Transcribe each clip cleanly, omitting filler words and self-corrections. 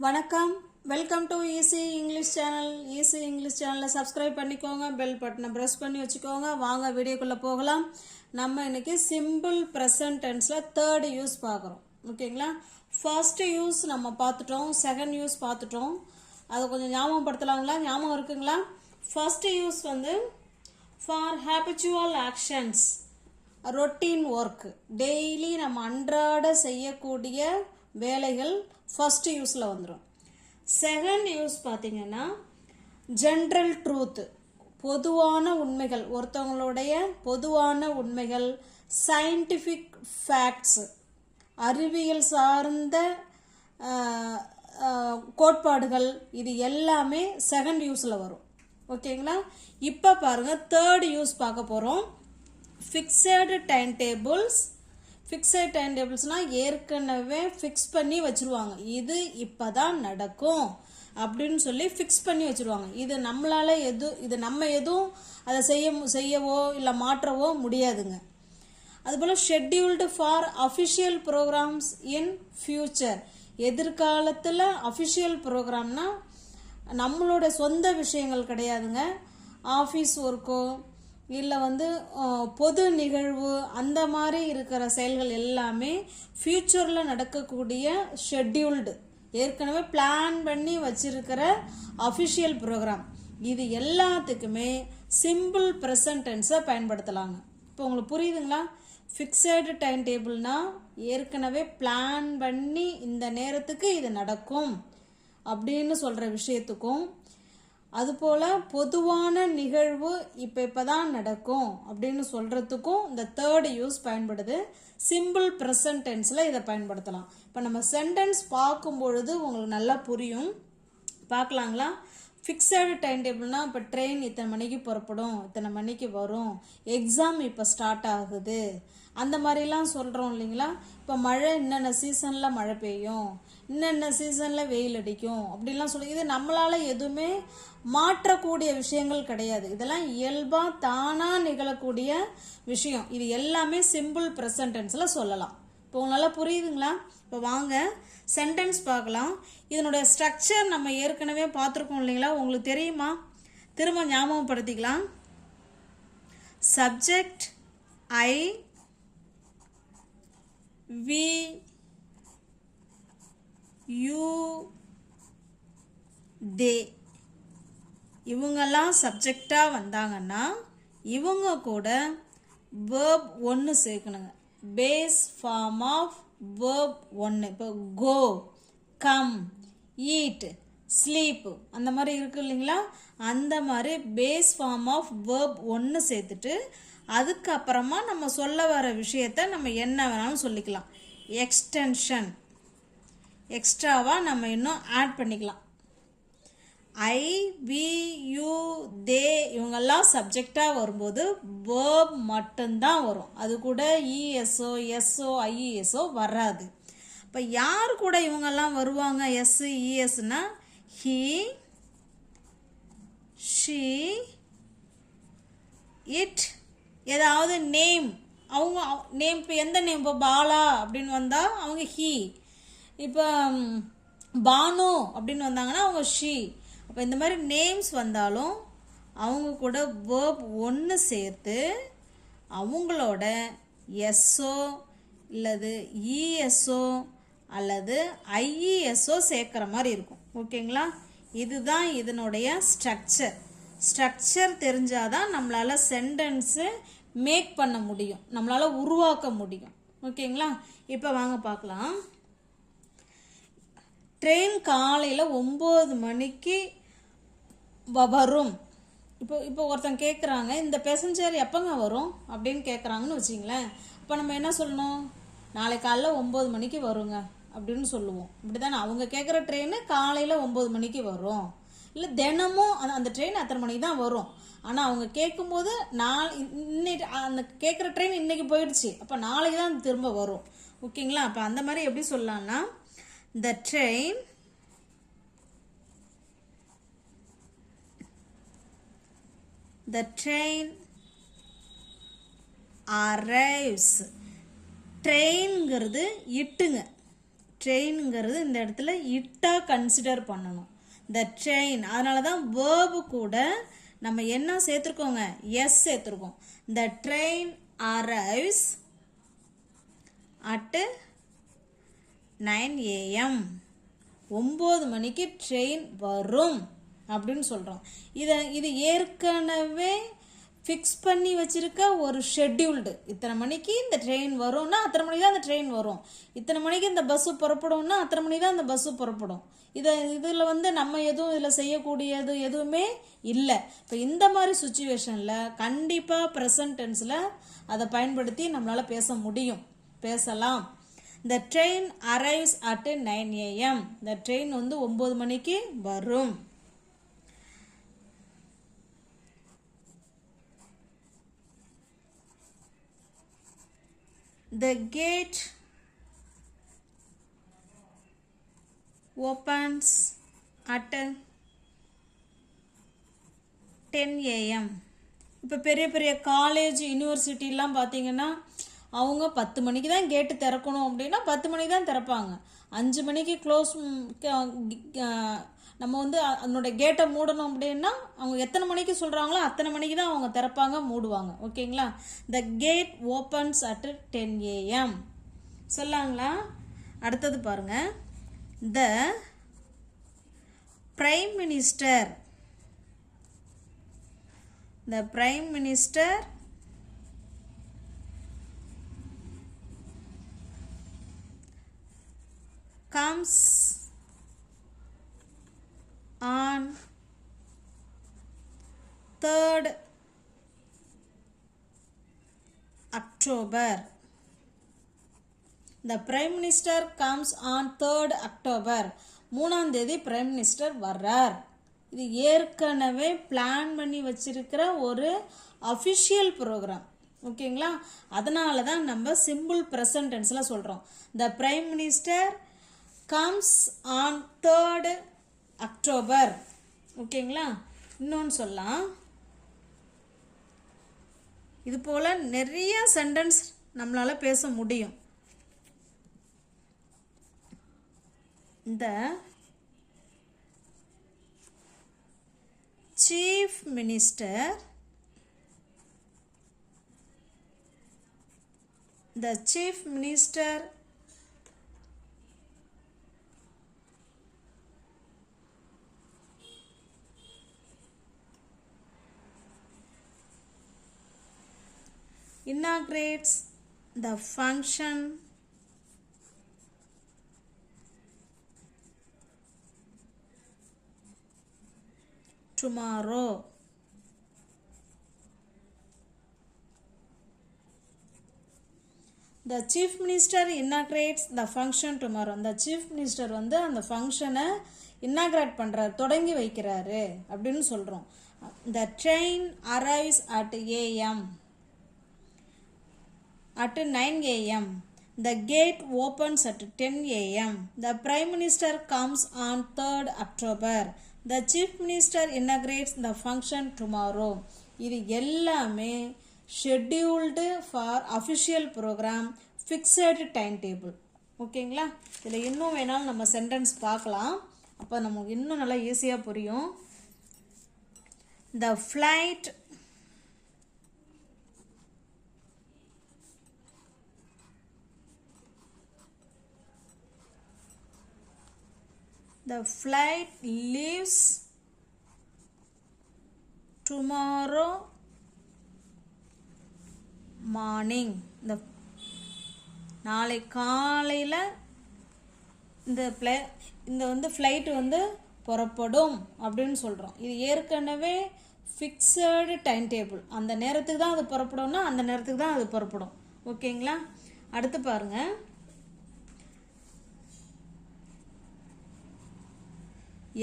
வணக்கம், welcome to easy English channel. Easy English சேனலை subscribe பண்ணிக்கோங்க, பெல் பட்டனை ப்ரெஸ் பண்ணி வச்சுக்கோங்க. வாங்க வீடியோக்குள்ளே போகலாம். நம்ம இன்னைக்கு சிம்பிள் ப்ரெசன்ட் டென்ஸில் தேர்ட் யூஸ் பார்க்குறோம். ஓகேங்களா? ஃபர்ஸ்ட் யூஸ் நம்ம பார்த்துட்டோம், செகண்ட் யூஸ் பார்த்துட்டோம். அதை கொஞ்சம் ஞாபகப்படுத்தலாங்களா? ஞாபகம் இருக்குங்களா? ஃபர்ஸ்ட் யூஸ் வந்து for habitual actions, routine work, daily நம்ம அன்றாட செய்யக்கூடிய வேலைகள் ஃபர்ஸ்ட் யூஸில் வந்துடும். செகண்ட் யூஸ் பார்த்தீங்கன்னா ஜென்ரல் ட்ரூத், பொதுவான உண்மைகள், ஒருத்தவங்களுடைய பொதுவான உண்மைகள், சயின்டிஃபிக் ஃபேக்ட்ஸ், அறிவியல் சார்ந்த கோட்பாடுகள், இது எல்லாமே செகண்ட் யூஸில் வரும். ஓகேங்களா? இப்போ பாருங்கள், தேர்ட் யூஸ் பார்க்க போகிறோம். Fixed time tables. Fixed time டேபிள்ஸ்னால் ஏற்கனவே ஃபிக்ஸ் பண்ணி வச்சுருவாங்க. இது இப்போ தான் நடக்கும் அப்படின்னு சொல்லி ஃபிக்ஸ் பண்ணி வச்சுருவாங்க. இது நம்மளால் நம்ம எதுவும் அதை செய்யவோ இல்லை மாற்றவோ முடியாதுங்க. அதுபோல் scheduled for official programs in future. எதிர்காலத்தில் அஃபிஷியல் ப்ரோக்ராம்னா நம்மளோட சொந்த விஷயங்கள் கிடையாதுங்க. ஆஃபீஸ் ஒர்க்கோ இல்லை வந்து பொது நிகழ்வு, அந்த மாதிரி இருக்கிற செயல்கள் எல்லாமே ஃப்யூச்சரில் நடக்கக்கூடிய ஷெட்யூல்டு, ஏற்கனவே பிளான் பண்ணி வச்சிருக்கிற அஃபிஷியல் ப்ரோக்ராம், இது எல்லாத்துக்குமே சிம்பிள் ப்ரெசன்ட் டென்ஸை பயன்படுத்தலாங்க. இப்போ உங்களுக்கு புரியுதுங்களா? ஃபிக்ஸடு டைம் டேபிள்னா ஏற்கனவே பிளான் பண்ணி இந்த நேரத்துக்கு இது நடக்கும் அப்படின்னு சொல்கிற விஷயத்துக்கும், அதுபோல் பொதுவான நிகழ்வு இப்போ தான் நடக்கும் அப்படின்னு சொல்கிறதுக்கும் இந்த தேர்ட் யூஸ் பயன்படுது. சிம்பிள் ப்ரெசன்ட் டென்ஸில் இதை பயன்படுத்தலாம். இப்போ நம்ம சென்டென்ஸ் பார்க்கும் பொழுது உங்களுக்கு நல்லா புரியும். பார்க்கலாங்களா? ஃபிக்ஸடு டைம் டேபிள்னால் இப்போ ட்ரெயின் இத்தனை மணிக்கு புறப்படும், இத்தனை மணிக்கு வரும், எக்ஸாம் இப்போ ஸ்டார்ட் ஆகுது, அந்த மாதிரிலாம் சொல்கிறோம் இல்லைங்களா? இப்போ மழை இன்னென்ன சீசனில் மழை பெய்யும், இன்னென்ன சீசனில் வெயில் அடிக்கும் அப்படிலாம் சொல்லி, இது நம்மளால் எதுவுமே மாற்றக்கூடிய விஷயங்கள் கிடையாது. இதெல்லாம் இயல்பாக தானாக நிகழக்கூடிய விஷயம். இது எல்லாமே சிம்பிள் ப்ரெசன்ட் டென்ஸில் சொல்லலாம். இப்போ உங்களால் புரியுதுங்களா? இப்போ வாங்க சென்டென்ஸ் பார்க்கலாம். இதனுடைய ஸ்ட்ரக்சர் நம்ம ஏற்கனவே பார்த்துருக்கோம் இல்லைங்களா? உங்களுக்கு தெரியுமா? திரும்ப ஞாபகப்படுத்திக்கலாம். சப்ஜெக்ட் ஐ, வி, யூ, தே, இவங்கெல்லாம் சப்ஜெக்டாக வந்தாங்கன்னா இவங்க கூட வேர்ப் ஒன்று சேர்க்கணுங்க. பேஸ் ஃபார்ம் ஆஃப் வேர்ப் ஒன்று. இப்போ கோ, கம், ஈட், ஸ்லீப், அந்த மாதிரி இருக்கு இல்லைங்களா? அந்த மாதிரி பேஸ் ஃபார்ம் ஆஃப் வேர்ப் ஒன்று சேர்த்துட்டு அதுக்கப்புறமா நம்ம சொல்ல வர விஷயத்த நம்ம என்ன வேணாலும் சொல்லிக்கலாம். எக்ஸ்டென்ஷன், எக்ஸ்ட்ராவாக நம்ம இன்னும் ஆட் பண்ணிக்கலாம். ஐ, வி, யூ, தே இவங்கெல்லாம் சப்ஜெக்டாக வரும்போது வேர்ப் மட்டும்தான் வரும். அது கூட இஎஸ்ஓ, எஸ்ஓ, ஐஇஎஸ்ஓ வராது. இப்போ யார் கூட இவங்கெல்லாம் வருவாங்க? எஸ், இஎஸ்னா ஹி, ஷி, இட், ஏதாவது நேம், அவங்க நேம், இப்போ எந்த நேம், இப்போ பாலா அப்படின்னு வந்தால் அவங்க ஹி, இப்போ பானு அப்படின்னு வந்தாங்கன்னா அவங்க ஷி. அப்போ இந்த மாதிரி நேம்ஸ் வந்தாலும் அவங்க கூட வேர்ப் ஒன்று சேர்த்து அவங்களோட எஸ்ஓ இல்லது இஎஸ்ஓ அல்லது ஐஇஎஸ்ஓ சேர்க்குற மாதிரி இருக்கும். ஓகேங்களா? இதுதான் இதனுடைய ஸ்ட்ரக்சர். ஸ்ட்ரக்சர் தெரிஞ்சாதான் நம்மளால் சென்டென்ஸு மேக் பண்ண முடியும், நம்மளால் உருவாக்க முடியும். ஓகேங்களா? இப்போ வாங்க பார்க்கலாம். ட்ரெயின் காலையில் 9 மணிக்கு வரும். இப்போ ஒருத்தங்க கேட்குறாங்க, இந்த பேசஞ்சர் எப்போங்க வரும் அப்படின்னு கேட்குறாங்கன்னு வச்சிங்களேன். இப்போ நம்ம என்ன சொல்லணும்? நாளை காலையில் 9 மணிக்கு வருங்க அப்படின்னு சொல்லுவோம். இப்படி தானே? அவங்க கேட்குற ட்ரெயின் காலையில் 9 மணிக்கு வரும். இல்லை தினமும் அந்த ட்ரெயின் அத்தனை மணிக்கு தான் வரும். ஆனால் அவங்க கேட்கும்போது இன்னைக்கு அந்த கேட்குற ட்ரெயின் இன்னைக்கு போயிடுச்சு, அப்போ நாளைக்கு தான் திரும்ப வரும். ஓகேங்களா? அப்போ அந்த மாதிரி எப்படி சொல்லலாம்னா, the train arrives. ட்ரெயின்ங்கிறது இட்டுங்க. ட்ரெயினுங்கிறது இந்த இடத்துல இட்டாக கன்சிடர் பண்ணணும். த ட்ரெயின், அதனால தான் வேர்பு கூட நம்ம என்ன சேர்த்துருக்கோங்க, எஸ் சேர்த்துருக்கோம். த ட்ரெயின் அரைவ்ஸ் அட் 9 AM. 9 மணிக்கு ட்ரெயின் வரும் அப்படின்னு சொல்கிறோம். இது ஏற்கனவே ஃபிக்ஸ் பண்ணி வச்சுருக்க ஒரு ஷெட்யூல்டு. இத்தனை மணிக்கு இந்த ட்ரெயின் வரும்னா அத்தனை மணிக்கு தான் அந்த ட்ரெயின் வரும், இத்தனை மணிக்கு இந்த பஸ்ஸு புறப்படும்னா அத்தனை மணிக்கு தான் அந்த பஸ்ஸு புறப்படும். இதில் நம்ம எதுவும் இதில் செய்யக்கூடியது எதுவுமே இல்லை. இப்போ இந்த மாதிரி சுச்சுவேஷனில் கண்டிப்பாக ப்ரெசன்ட் டென்ஸில் அதை பயன்படுத்தி நம்மளால் பேச முடியும், பேசலாம். The train arrives at 9 AM. The train 9 மணிக்கு வரும். The gate opens at 10 AM. இப்போ பெரிய பெரிய காலேஜ் யூனிவர்சிட்டிலாம் பார்த்தீங்கன்னா அவங்க 10 மணிக்கு தான் கேட்டு திறக்கணும் அப்படின்னா 10 மணிக்கு தான் திறப்பாங்க. 5 மணிக்கு க்ளோஸ், நம்ம அதனோட கேட்டை மூடணும் அப்படின்னா அவங்க எத்தனை மணிக்கு சொல்கிறாங்களோ அத்தனை மணிக்கு தான் அவங்க திறப்பாங்க, மூடுவாங்க. ஓகேங்களா? த கேட் ஓப்பன்ஸ் அட் 10 AM சொல்லாங்களா? அடுத்தது பாருங்க. த prime minister comes on 3rd October. The Prime Minister comes on 3rd October. 3ஆம் தேதி பிரைம் மினிஸ்டர் வர்றார். இது ஏற்கனவே பிளான் பண்ணி வச்சிருக்கிற ஒரு அஃபிஷியல் ப்ரோக்ராம். ஓகேங்களா? அதனால தான் நம்ம சிம்பிள் ப்ரெசன்ட் டென்ஸில் சொல்கிறோம். த prime minister comes on 3rd October. ஓகேங்களா? இன்னொன்று சொல்லலாம். இது போல் நிறைய சென்டென்ஸ் நம்மளால் பேச முடியும். இந்த chief minister inaugurates the function tomorrow. The chief minister inaugurates the function tomorrow. The chief minister அந்த ஃபங்க்ஷனை inaugurate பண்ணுறாரு, தொடங்கி வைக்கிறாரு அப்படின்னு சொல்கிறோம். The train arrives at 9 AM. The gate opens at 10 AM. The prime minister comes on 3rd October. The chief minister inaugurates the function tomorrow. இது எல்லாமே scheduled for official program, fixed timetable. ஓகேங்களா? இதில் இன்னும் வேணாலும் நம்ம சென்டென்ஸ் பார்க்கலாம், அப்போ நமக்கு இன்னும் நல்லா ஈஸியாக புரியும். The flight leaves tomorrow morning. நாளை காலையில் இந்த ஃப்ளைட் புறப்படும் அப்படின்னு சொல்கிறோம். இது ஏற்கனவே ஃபிக்ஸடு டைம் டேபிள். அந்த நேரத்துக்கு தான் அது புறப்படும்னா அந்த நேரத்துக்கு தான் அது புறப்படும். ஓகேங்களா? அடுத்து பாருங்கள்.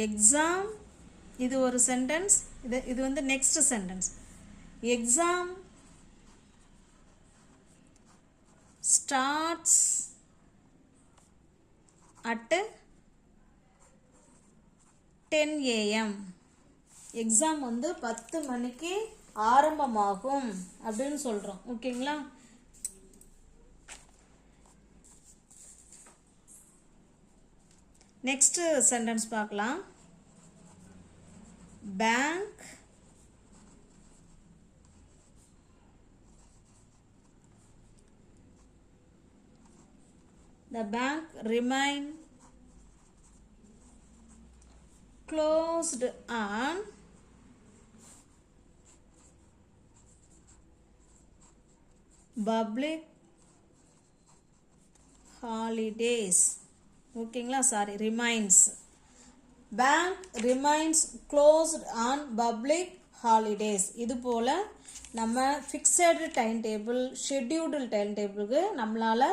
எக்ஸாம், இது ஒரு சென்டென்ஸ். இது next sentence. Exam starts at 10 AM. Exam 10 மணிக்கு ஆரம்பமாகும் அப்படின்னு சொல்கிறோம். ஓகேங்களா? நெக்ஸ்ட் சென்டென்ஸ் பார்க்கலாம். Bank the bank remain closed on public holidays. ஓகேங்களா, sorry, remains. Bank remains closed on public holidays. இது போல் நம்ம fixed time table, scheduled time டேபிளுக்கு நம்மளால்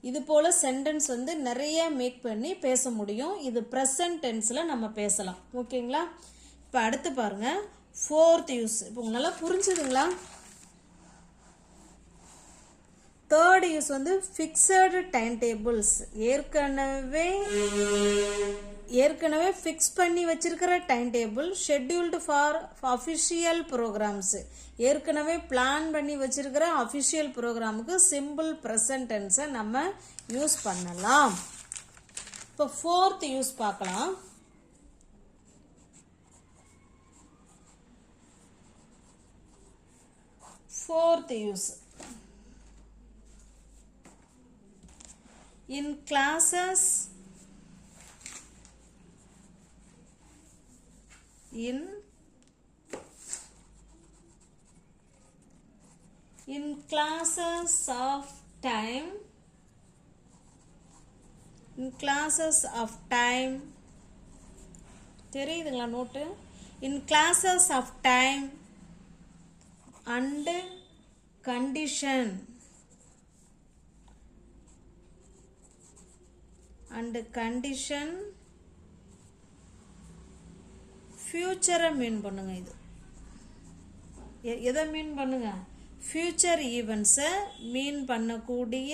இது போல் சென்டென்ஸ் வந்து நிறைய மேக் பண்ணி பேச முடியும். இது ப்ரெசன்ட் டென்ஸில் நம்ம பேசலாம். ஓகேங்களா, இப்போ அடுத்து பாருங்கள், ஃபோர்த் யூஸ். இப்போ உங்களால் புரிஞ்சுதுங்களா? தேர்ட் யூஸ் வந்து ஃபிக்ஸடு டைம் டேபிள்ஸ். ஏற்கனவே ஃபிக்ஸ் பண்ணி வச்சிருக்கிற time table, scheduled for official programs. ஏற்கனவே பிளான் பண்ணி வச்சிருக்கிற அஃபிஷியல் ப்ரோக்ராமுக்கு சிம்பிள் ப்ரெசன்ட் டென்ஸை நம்ம யூஸ் பண்ணலாம். இப்போ ஃபோர்த் யூஸ் பார்க்கலாம். Fourth use, in classes of time தெரியுதுங்களா note? in classes of time and condition ஃபியூச்சரை மீன் பண்ணுங்க. இது எதை மீன் பண்ணுங்க? ஃபியூச்சர் ஈவெண்ட்ஸை மீன் பண்ணக்கூடிய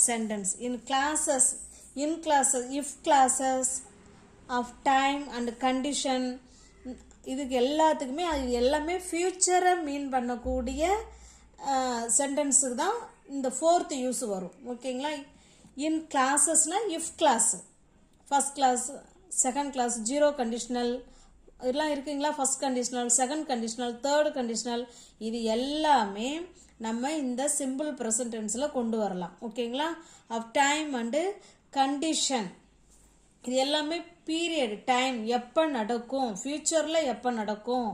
sentence. In clauses if clauses of time and condition, இதுக்கு எல்லாத்துக்குமே அது எல்லாமே ஃபியூச்சரை மீன் பண்ணக்கூடிய சென்டென்ஸுக்கு தான் இந்த ஃபோர்த் யூஸ் வரும். ஓகேங்களா, இன் கிளாஸஸ்னால் if clause, first clause, second clause, zero conditional இதெல்லாம் இருக்குங்களா, first conditional, second conditional, third conditional, இது எல்லாமே நம்ம இந்த சிம்பிள் ப்ரெசன்ட் டென்ஸில் கொண்டு வரலாம். ஓகேங்களா, ஆஃப் டைம் அண்டு கண்டிஷன், இது எல்லாமே பீரியட், டைம், எப்போ நடக்கும், ஃப்யூச்சரில் எப்போ நடக்கும்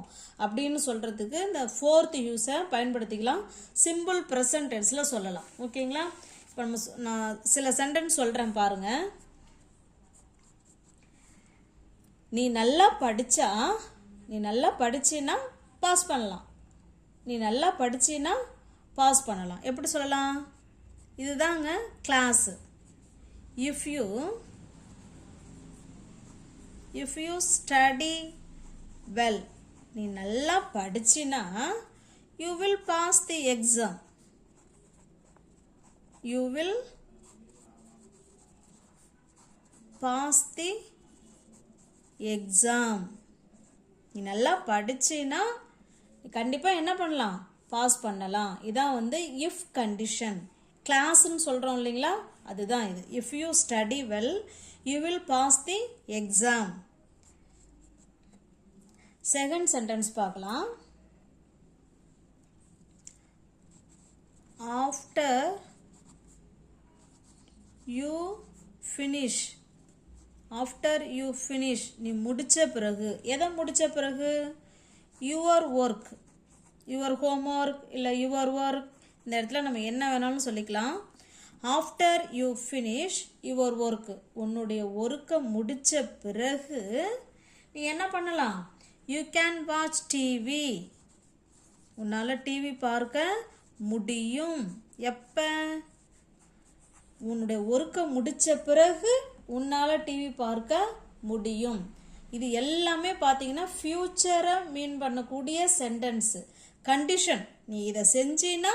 அப்படின்னு சொல்கிறதுக்கு இந்த ஃபோர்த் யூஸை பயன்படுத்திக்கலாம். சிம்பிள் ப்ரெசன்ட் டென்ஸில் சொல்லலாம். ஓகேங்களா, இப்போ நான் சில சென்டென்ஸ் சொல்கிறேன் பாருங்கள். நீ நல்லா படிச்சின்னா பாஸ் பண்ணலாம். நீ நல்லா படிச்சின்னா பாஸ் பண்ணலாம். எப்படி சொல்லலாம்? இதுதாங்க class. If you study well, நீ நல்லா படிச்சின்னா you will pass the exam. You will pass the exam. நீ நல்லா படிச்சின்னா கண்டிப்பாக என்ன பண்ணலாம்? பாஸ் பண்ணலாம். இதான் வந்து இஃப் கண்டிஷன். கிளாஸ்ன்னு சொல்கிறோம் இல்லைங்களா, அதுதான் இது. If you study well you will pass the exam. Second sentence பார்க்கலாம். After you finish, after you finish, நீ முடித்த பிறகு. எதை முடித்த பிறகு? யுவர் ஒர்க், யுவர் ஹோம்ஒர்க் இல்லை யுவர் ஒர்க், இந்த இடத்துல நம்ம என்ன வேணாலும் சொல்லிக்கலாம். After you finish your work, உன்னுடைய ஒர்க்கை முடித்த பிறகு நீ என்ன பண்ணலாம்? யூ கேன் வாட்ச் டிவி, உன்னால் டிவி பார்க்க முடியும். எப்போ? உன்னுடைய ஒர்க்கை முடித்த பிறகு உன்னால் டிவி பார்க்க முடியும். இது எல்லாமே பார்த்தீங்கன்னா ஃப்யூச்சரை மீன் பண்ணக்கூடிய சென்டென்ஸு. கண்டிஷன், நீ இதை செஞ்சின்னா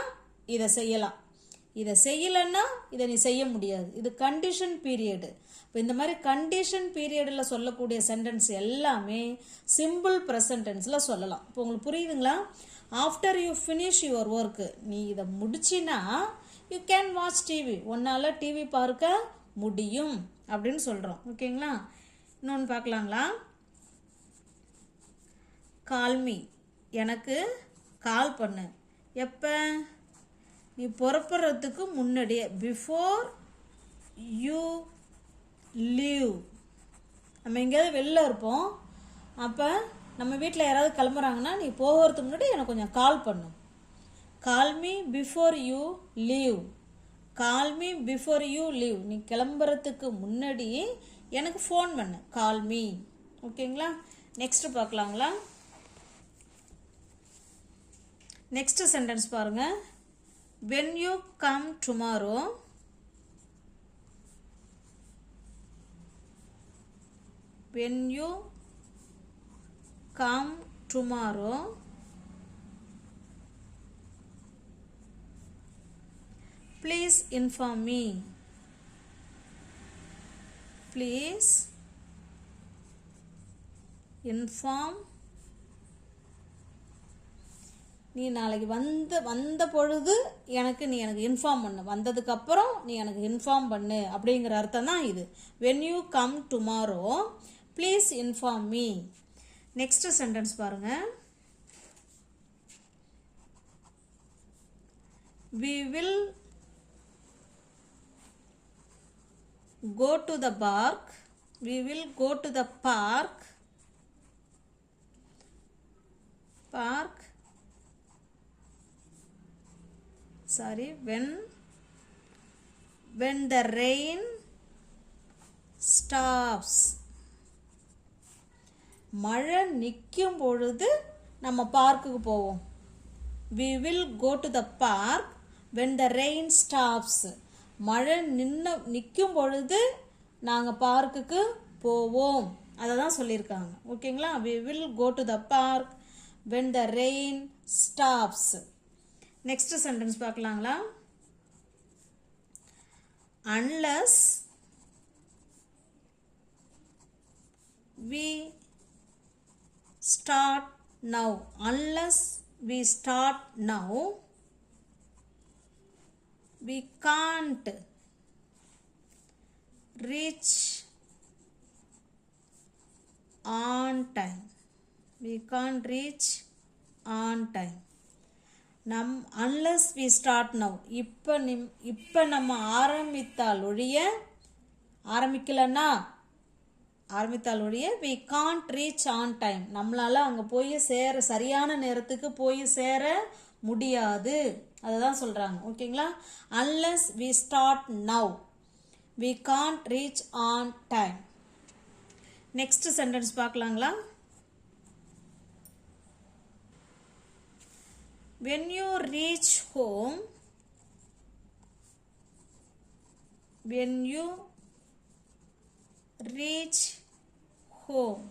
இதை செய்யலாம், இதை செய்யலைன்னா இதை நீ செய்ய முடியாது. இது கண்டிஷன் பீரியடு. இப்போ இந்த மாதிரி கண்டிஷன் பீரியடில் சொல்லக்கூடிய சென்டென்ஸ் எல்லாமே சிம்பிள் ப்ரெசன்ட் டென்ஸில் சொல்லலாம். இப்போ உங்களுக்கு புரியுதுங்களா? After you finish your work, நீ இதை முடிச்சின்னா யூ கேன் வாட்ச் டிவி, உன்னால் டிவி பார்க்க முடியும் அப்படின்னு சொல்கிறோம். ஓகேங்களா? இன்னொன்று பார்க்கலாங்களா? கால் மீ, எனக்கு கால் பண்ணு. எப்போ? நீ புறப்படுறதுக்கு முன்னாடியே, பிஃபோர் யூ லீவ். நம்ம எங்கேயாவது வெளில இருப்போம், அப்போ நம்ம வீட்டில் யாராவது கிளம்புறாங்கன்னா நீ போகிறதுக்கு முன்னாடி எனக்கு கொஞ்சம் கால் பண்ணு. Call me before you leave. Call me before you leave. நீ கிளம்புறதுக்கு முன்னாடி எனக்கு ஃபோன் பண்ணு. Call me. ஓகேங்களா? நெக்ஸ்ட் பார்க்கலாங்களா? நெக்ஸ்ட் சென்டென்ஸ் பாருங்க. when you come tomorrow, when you come tomorrow, please inform me. Please inform. நீ நாளைக்கு வந்த பொழுது நீ எனக்கு இன்ஃபார்ம் பண்ணு. வந்ததுக்கப்புறம் நீ எனக்கு இன்ஃபார்ம் பண்ணு அப்படிங்கிற அர்த்தம் தான் இது. when you come tomorrow, please inform me. Next sentence பாருங்க. we will go to the park. We will go to the park. Sorry, when the rain stops. மழை நிற்கும் பொழுது நம்ம பார்க்குக்கு போவோம். we will go to the park when the rain stops. மழை நிற்கும் பொழுது நாங்கள் பார்க்குக்கு போவோம். அதை தான் சொல்லியிருக்காங்க. ஓகேங்களா? we will go to the park when the rain stops. Next sentence பார்க்கலாங்களா? unless we start now. Unless we start now, we can't reach on time. We can't reach on time. unless we start now. இப்போ நம்ம ஆரம்பித்தால் ஒழிய we can't reach on time. நம்மளால அங்கே போய் சரியான நேரத்துக்கு போய் சேர முடியாது. அதை தான் சொல்கிறாங்க. ஓகேங்களா? unless we start now, we can't reach on time. Next sentence பார்க்கலாங்களா? when you reach home, when you reach home,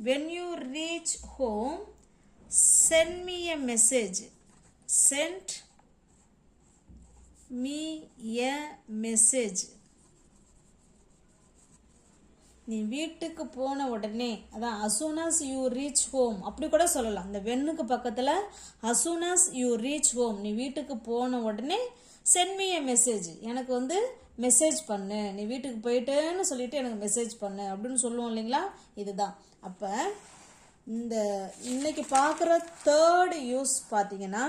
when you reach home, send me a message. Send me a message. நீ வீட்டுக்கு போன உடனே, அதான் as soon as you reach home அப்படி கூட சொல்லலாம். இந்த வென்னுக்கு பக்கத்தில் as soon as you reach home, நீ வீட்டுக்கு போன உடனே send me a message. எனக்கு மெசேஜ் பண்ணு. நீ வீட்டுக்கு போயிட்டேன்னு சொல்லிட்டு எனக்கு மெசேஜ் பண்ணு அப்படின்னு சொல்லுவோம் இல்லைங்களா? இதுதான். அப்போ இன்னைக்கு பார்க்குற தேர்ட் யூஸ் பார்த்தீங்கன்னா,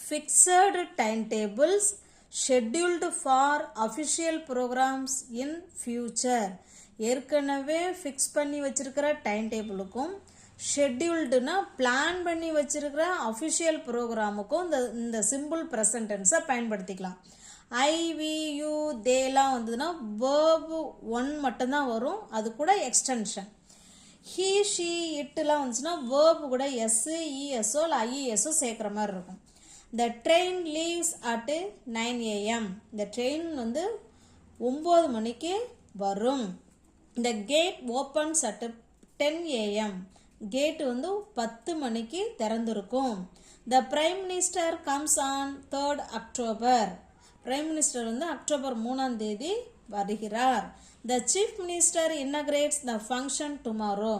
fixed time tables scheduled for official programs in future. ஏற்கனவே ஃபிக்ஸ் பண்ணி வச்சிருக்கிற டைம் டேபிளுக்கும் ஷெட்யூல்டுனா பிளான் பண்ணி வச்சிருக்கிற அஃபிஷியல் ப்ரோக்ராமுக்கும் இந்த சிம்பிள் ப்ரெசன்ட் டென்ஸை பயன்படுத்திக்கலாம். ஐ வி யூ தேலாம் வந்ததுன்னா வேர்பு 1 மட்டும்தான் வரும். அது கூட எக்ஸ்டென்ஷன். ஹீ ஷீ இட்டுலாம் வந்துச்சுன்னா வேர்பு கூட எஸ்ஸு இஎஸ்ஓ இல்லை ஐஇஎஸ்ஓ சேர்க்குற மாதிரி இருக்கும். The train leaves at 9 AM. இந்த ட்ரெயின் 9 மணிக்கு வரும். The gate opens at 10 AM. Gate 10 மணிக்கு திறந்திருக்கும். The Prime Minister comes on 3rd October. Prime Minister October 3ஆம் தேதி வருகிறார். The Chief Minister inaugurates the function tomorrow.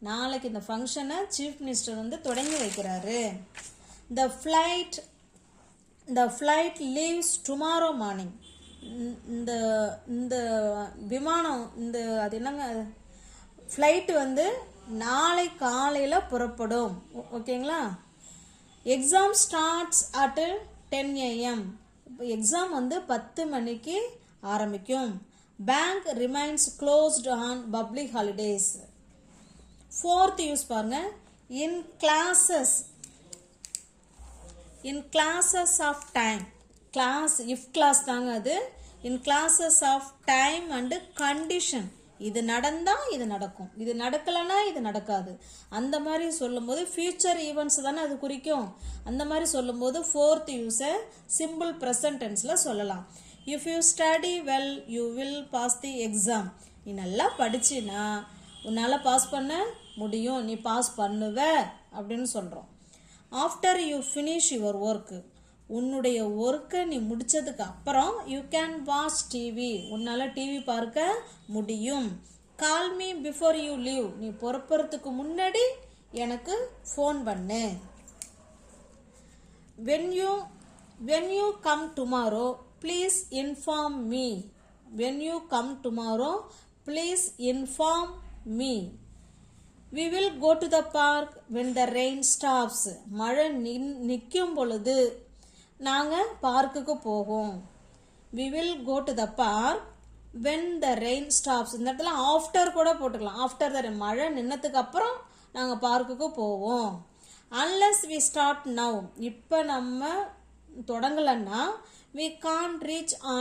நாளைக்கு இந்த ஃபங்க்ஷனை Chief Minister தொடங்கி வைக்கிறாரு. The flight leaves tomorrow morning. இந்த இந்த விமானம் இந்த அது என்னங்க ஃப்ளைட் வந்து நாளை காலையில் புறப்படும். ஓகேங்களா? Exam starts at 10 AM. Exam வந்து 10 மணிக்கு ஆரம்பிக்கும். Bank remains closed on public holidays. Fourth use பாருங்க. In clauses of time. Clause if clause தாங்க அது. In clauses of time and condition. இது நடந்தால் இது நடக்கும், இது நடக்கலைன்னா இது நடக்காது. அந்த மாதிரி சொல்லும்போது ஃபியூச்சர் ஈவெண்ட்ஸ் தானே அது குறிக்கும். அந்த மாதிரி சொல்லும்போது ஃபோர்த் யூஸை சிம்பிள் ப்ரெசன்ட் டென்ஸில் சொல்லலாம். If you study well you will pass the exam. நீ நல்லா படிச்சின்னா உன்னால் பாஸ் பண்ண முடியும், நீ பாஸ் பண்ணுவ அப்படின்னு சொல்கிறோம். After you finish your work. உன்னுடைய ஒர்க்கை நீ முடித்ததுக்கு அப்புறம் யூ கேன் வாட்ச் டிவி. உன்னால் டிவி பார்க்க முடியும். Call me before you leave. நீ புறப்புறதுக்கு முன்னாடி எனக்கு ஃபோன் பண்ணு. when you come tomorrow please inform me. when you come tomorrow please inform me. we will go to the park when the rain stops. மழை நிற்கும் பொழுது நாங்கள் பார்க்குக்கு போவோம். we will go to the park when the rain stops. இந்த இடத்துல after கூட போட்டுக்கலாம். ஆஃப்டர் த மழை நின்னதுக்கு அப்புறம் நாங்கள் பார்க்குக்கு போவோம். unless we start now. இப்போ நம்ம தொடங்கலைன்னா we can't reach on